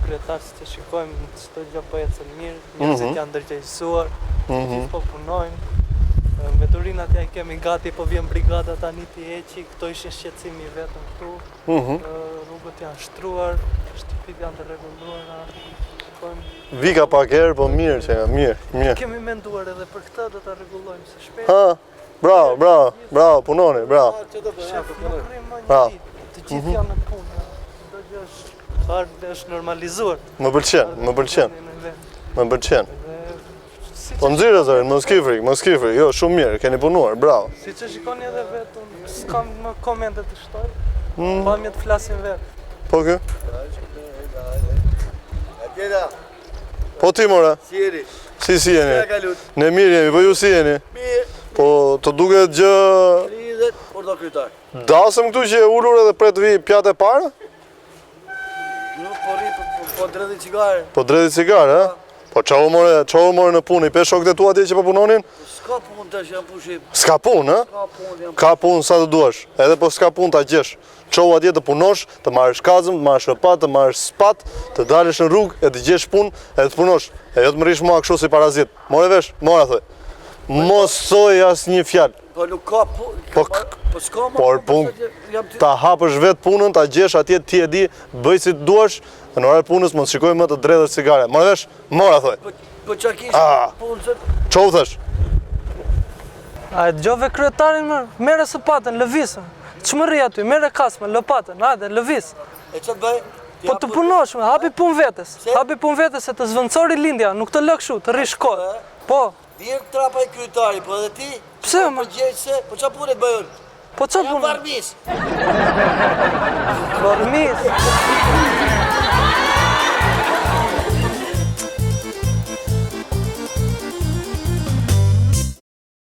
kryetar, si që shikojmë, çdo gjë po ecën mirë, njerëzit janë ndërgjegjësuar, gjithë po punojnë. Me Turinat ja i kemi gati, po vjen brigada tani t'i heqi, këto ishin shqetësimi vetëm këtu. Rrugët janë shtruar, shtëpitë janë të rregulluara. Vika pak herë, po mirë që nga, mirë. Kemi menduar edhe për këtë, do ta rregullojmë së shpejti. Bravo, punoni, bravo. Shef, nuk rrim më një ditë, të gjithë janë në punë. Çdo gjë është normalizuar. Më pëlqen. Po nxirë zërin, mos ki frikë, jo, shumë mirë, keni punuar, bravo. Si që shikoni edhe vetë, s'kam më komente të shtoj, pamje të flasin vetë. Po kë? Po ti mora? Si jeni? Si jeni? Ne mirë jemi, po ju si jeni? Mirë. Po të duket gjë... 30, por do kryetar. Dasëm këtu që e ullur edhe pret vi pjatë e parë? Nuk po ri, po dredhi cigare. Po dredhi cigare, e? Po qa u more në punë, i pe shokët e tu atje që po punonin? Ska punë të që janë pushim. Ska punë, e? Ska punë janë. Ka punë sa të duash, edhe po s'ka punë ta gjesh. Qohu atje të punosh, të marrësh kazëm, të marrësh lëpat, të marrësh spat, të dalësh në rrugë, e të gjesh punë, e të punosh. E jo të më rish mua kështu si parazit. More vesh, mora thoj. Mos thoj as një fjalë. Po nuk ka punë. Po s'ka ma punë. Ta hapësh vetë punën, ta gjesh atje ti e di, bëj si të duash, dhe në orë punës mos shikoj më të dredhësh cigare. More vesh, mora thoj. Po qa kishe punë se... Qohu thash? A e gjove kryetarin më, mere së patën, lëvisën. Që më rri aty, mere kasme, lëpatën, hajde, lëvis. E që të bëj? Po të punosh me, hapi pun vetës. Hapi pun vetës e të zvëndsori lindja, nuk të lëkshu, të rish kohë. Po. Vjerë trapa i kryetari, po edhe ti? Pse, më? Po gjeqë po qa punet bëjën? Po qa punet? Jam varmis. Varmis.